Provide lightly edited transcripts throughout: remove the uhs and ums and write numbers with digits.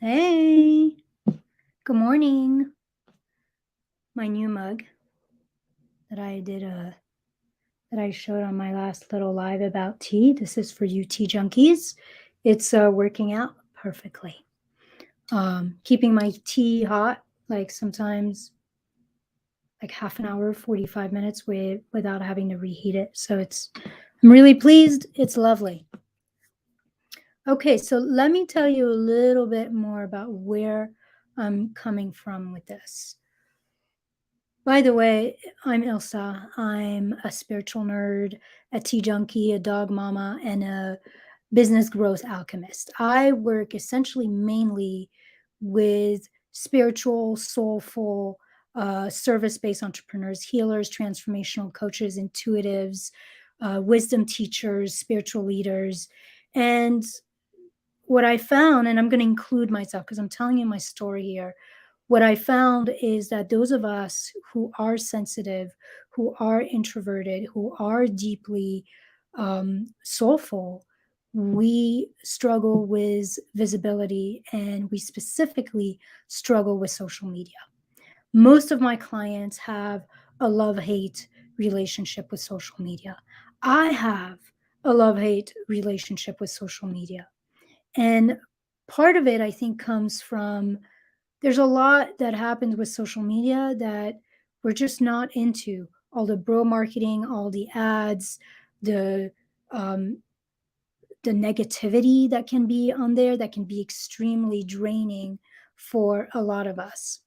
Hey, good morning. My new mug that I did that I showed on my last little live about tea. This is for you tea junkies. It's working out perfectly. Keeping my tea hot, like sometimes like half an hour, 45 minutes without having to reheat it. So I'm really pleased. It's lovely. Okay, so let me tell you a little bit more about where I'm coming from with this. By the way, I'm Ilsa. I'm a spiritual nerd, a tea junkie, a dog mama, and a business growth alchemist. I work essentially mainly with spiritual, soulful, service based entrepreneurs, healers, transformational coaches, intuitives, wisdom teachers, spiritual leaders. And what I found, and I'm going to include myself because I'm telling you my story here. What I found is that those of us who are sensitive, who are introverted, who are deeply soulful, we struggle with visibility and we specifically struggle with social media. Most of my clients have a love hate relationship with social media. I have a love hate relationship with social media. And part of it, I think, comes from there's a lot that happens with social media that we're just not into. All the bro marketing, all the ads, the um, the negativity that can be on there that can be extremely draining for a lot of us.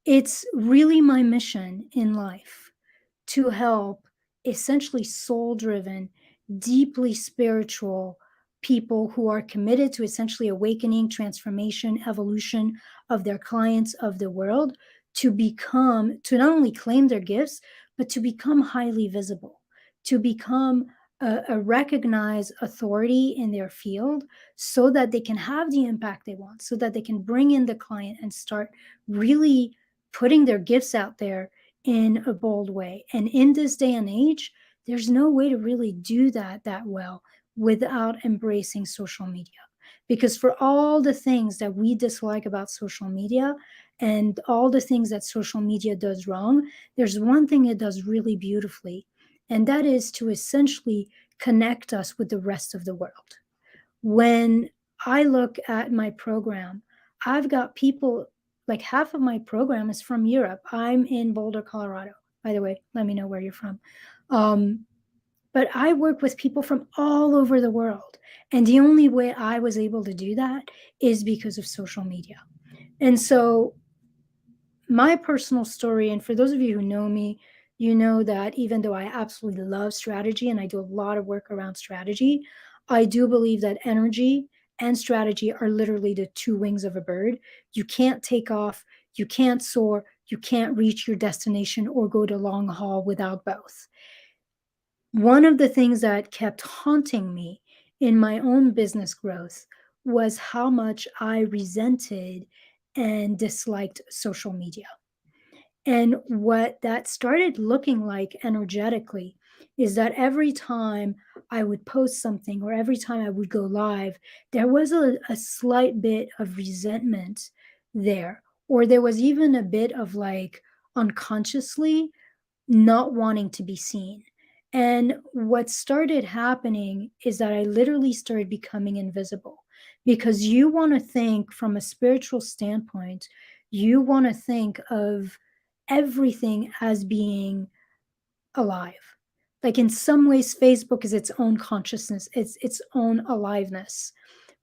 It's really my mission in life to help essentially soul driven, deeply spiritual people who are committed to essentially awakening, transformation, evolution of their clients, of the world, to not only claim their gifts, but to become highly visible, to become a recognized authority in their field so that they can have the impact they want, so that they can bring in the client and start really putting their gifts out there in a bold way. And in this day and age, there's no way to really do that well without embracing social media. Because for all the things that we dislike about social media and all the things that social media does wrong, there's one thing it does really beautifully, and that is to essentially connect us with the rest of the world. When I look at my program, I've got people like half of my program is from Europe. I'm in Boulder, Colorado. By the way, let me know where you're from. Um, but I work with people from all over the world. And the only way I was able to do that is because of social media. And so, my personal story, and for those of you who know me, you know that even though I absolutely love strategy and I do a lot of work around strategy, I do believe that energy and strategy are literally the two wings of a bird. You can't take off, you can't soar, you can't reach your destination or go to long haul without both. One of the things that kept haunting me in my own business growth was how much I resented and disliked social media. And what that started looking like energetically is that every time I would post something or every time I would go live, there was a slight bit of resentment there. Or there was even a bit of like unconsciously not wanting to be seen. And what started happening is that I literally started becoming invisible because you want to think from a spiritual standpoint, you want to think of everything as being alive. Like in some ways, Facebook is its own consciousness, it's its own aliveness.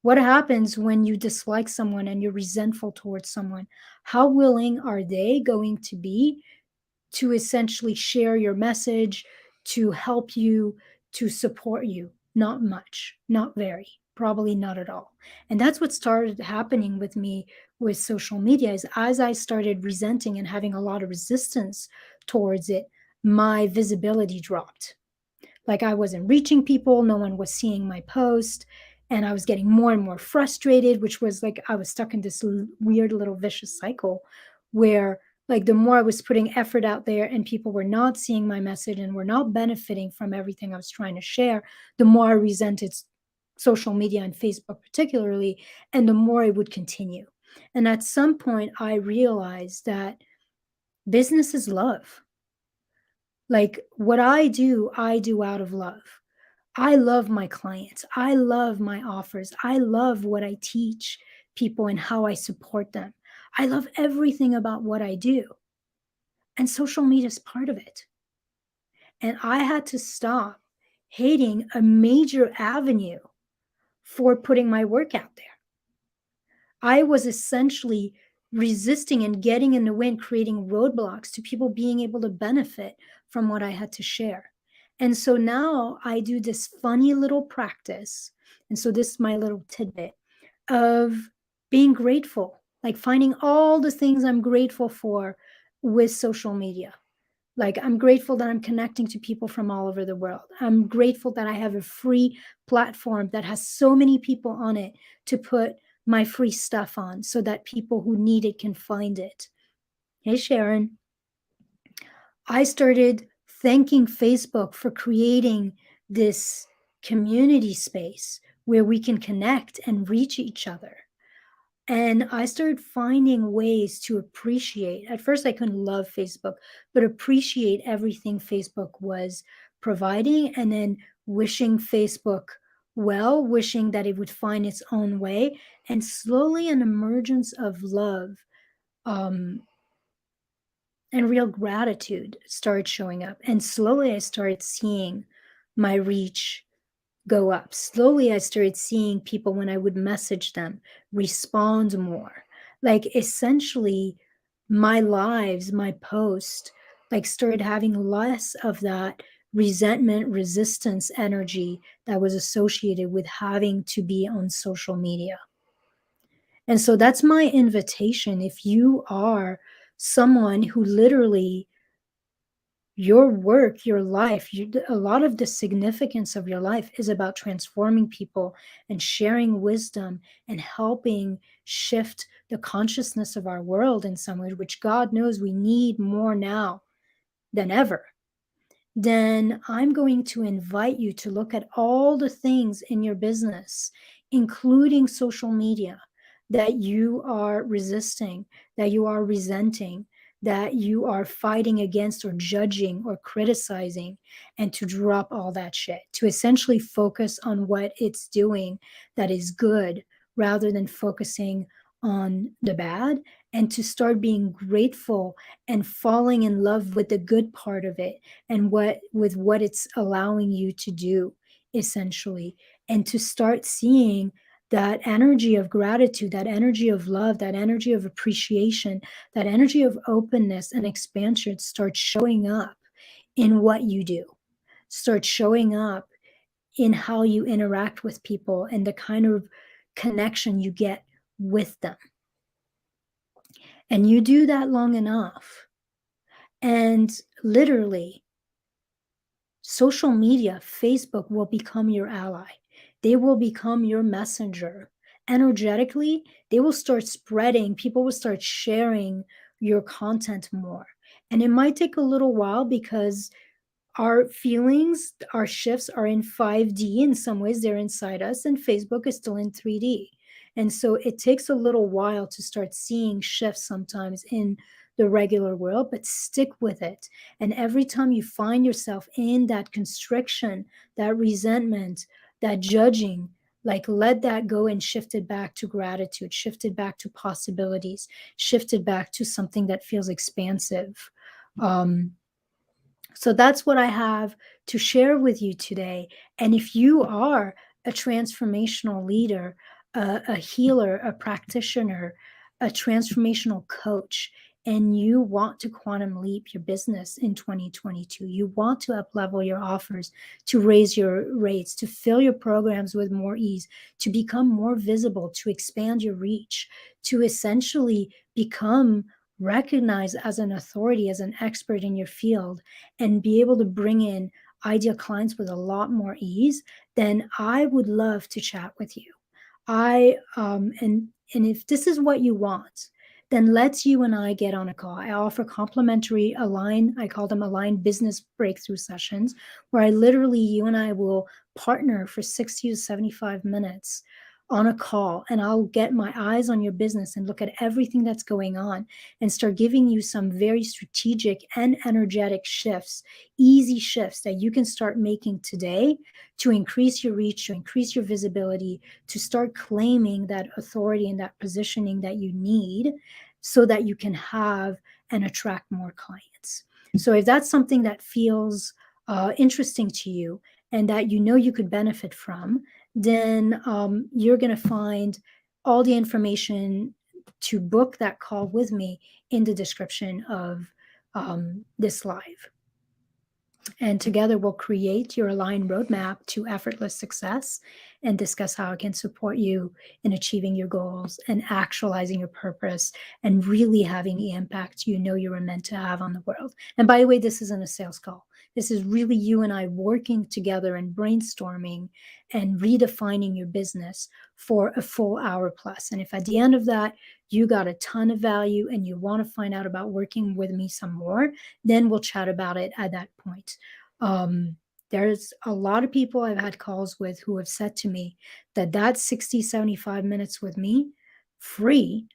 What happens when you dislike someone and you're resentful towards someone? How willing are they going to be to essentially share your message, to help you, to support you? Not much, not very, probably not at all. And that's what started happening with me with social media is as I started resenting and having a lot of resistance towards it, my visibility dropped. Like I wasn't reaching people, no one was seeing my post, and I was getting more and more frustrated, which was like I was stuck in this weird little vicious cycle where like the more I was putting effort out there and people were not seeing my message and were not benefiting from everything I was trying to share, the more I resented social media and Facebook particularly, and the more I would continue. And at some point, I realized that business is love. Like what I do out of love. I love my clients. I love my offers. I love what I teach people and how I support them. I love everything about what I do. And social media is part of it. And I had to stop hating a major avenue for putting my work out there. I was essentially resisting and getting in the way and creating roadblocks to people being able to benefit from what I had to share. And so now I do this funny little practice. And so this is my little tidbit of being grateful, like finding all the things I'm grateful for with social media. Like, I'm grateful that I'm connecting to people from all over the world. I'm grateful that I have a free platform that has so many people on it to put my free stuff on so that people who need it can find it. Hey, Sharon. I started thanking Facebook for creating this community space where we can connect and reach each other. And I started finding ways to appreciate. At first, I couldn't love Facebook, but appreciate everything Facebook was providing, and then wishing Facebook well, wishing that it would find its own way. And slowly, an emergence of love um, and real gratitude started showing up. And slowly, I started seeing my reach go up. Slowly, I started seeing people, when I would message them, respond more. Like, essentially, my lives, my post, like, started having less of that resentment, resistance energy that was associated with having to be on social media. And so that's my invitation. If you are someone who literally, your work, your life, a lot of the significance of your life is about transforming people and sharing wisdom and helping shift the consciousness of our world in some ways, which God knows we need more now than ever. Then I'm going to invite you to look at all the things in your business, including social media, that you are resisting, that you are resenting, that you are fighting against or judging or criticizing, and to drop all that shit, to essentially focus on what it's doing that is good rather than focusing on the bad, and to start being grateful and falling in love with the good part of it and what it's allowing you to do, essentially, and to start seeing that energy of gratitude, that energy of love, that energy of appreciation, that energy of openness and expansion start showing up in what you do, start showing up in how you interact with people and the kind of connection you get with them. And you do that long enough, and literally, social media, Facebook will become your ally. They will become your messenger. Energetically, they will start spreading, people will start sharing your content more. And it might take a little while because our feelings, our shifts are in 5D. In some ways, they're inside us, and Facebook is still in 3D. And so it takes a little while to start seeing shifts sometimes in the regular world, but stick with it. And every time you find yourself in that constriction, that resentment, that judging, like, let that go and shift it back to gratitude, shift it back to possibilities, shift it back to something that feels expansive. So that's what I have to share with you today. And if you are a transformational leader, a healer, a practitioner, a transformational coach, and you want to quantum leap your business in 2022, you want to up-level your offers, to raise your rates, to fill your programs with more ease, to become more visible, to expand your reach, to essentially become recognized as an authority, as an expert in your field, and be able to bring in ideal clients with a lot more ease, then I would love to chat with you. And if this is what you want, then let's you and I get on a call. I offer complimentary I call them aligned business breakthrough sessions, where I literally, you and I will partner for 60 to 75 minutes on a call, and I'll get my eyes on your business and look at everything that's going on and start giving you some very strategic and energetic shifts, easy shifts that you can start making today to increase your reach, to increase your visibility, to start claiming that authority and that positioning that you need so that you can have and attract more clients. So if that's something that feels interesting to you and that you know you could benefit from, then you're going to find all the information to book that call with me in the description of this live. And together we'll create your aligned roadmap to effortless success and discuss how I can support you in achieving your goals and actualizing your purpose and really having the impact you know you were meant to have on the world. And by the way, this isn't a sales call. This is really you and I working together and brainstorming and redefining your business for a full hour plus. And if at the end of that, you got a ton of value and you want to find out about working with me some more, then we'll chat about it at that point. There's a lot of people I've had calls with who have said to me that 60, 75 minutes with me free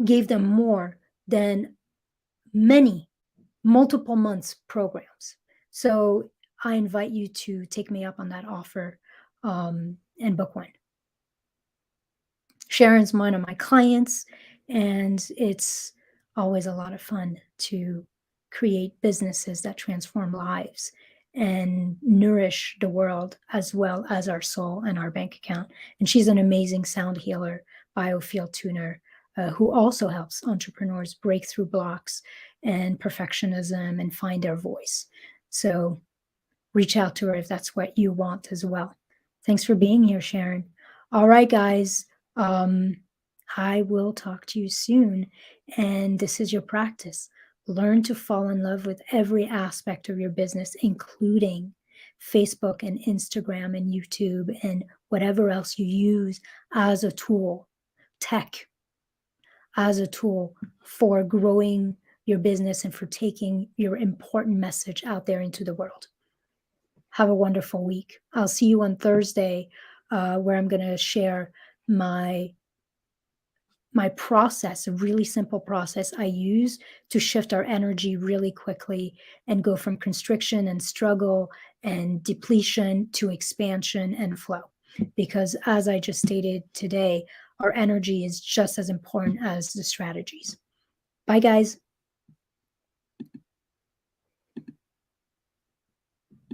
gave them more than many multiple months programs. So I invite you to take me up on that offer and book one. Sharon's one of my clients, and it's always a lot of fun to create businesses that transform lives and nourish the world as well as our soul and our bank account. And she's an amazing sound healer, biofield tuner, who also helps entrepreneurs break through blocks and perfectionism and find their voice. So reach out to her if that's what you want as well. Thanks for being here, Sharon. All right, guys. I will talk to you soon. And this is your practice. Learn to fall in love with every aspect of your business, including Facebook and Instagram and YouTube and whatever else you use as a tool, tech as a tool for growing your business and for taking your important message out there into the world. Have a wonderful week. I'll see you on Thursday, where I'm going to share my process, a really simple process I use to shift our energy really quickly and go from constriction and struggle and depletion to expansion and flow. Because as I just stated today, our energy is just as important as the strategies. Bye, guys.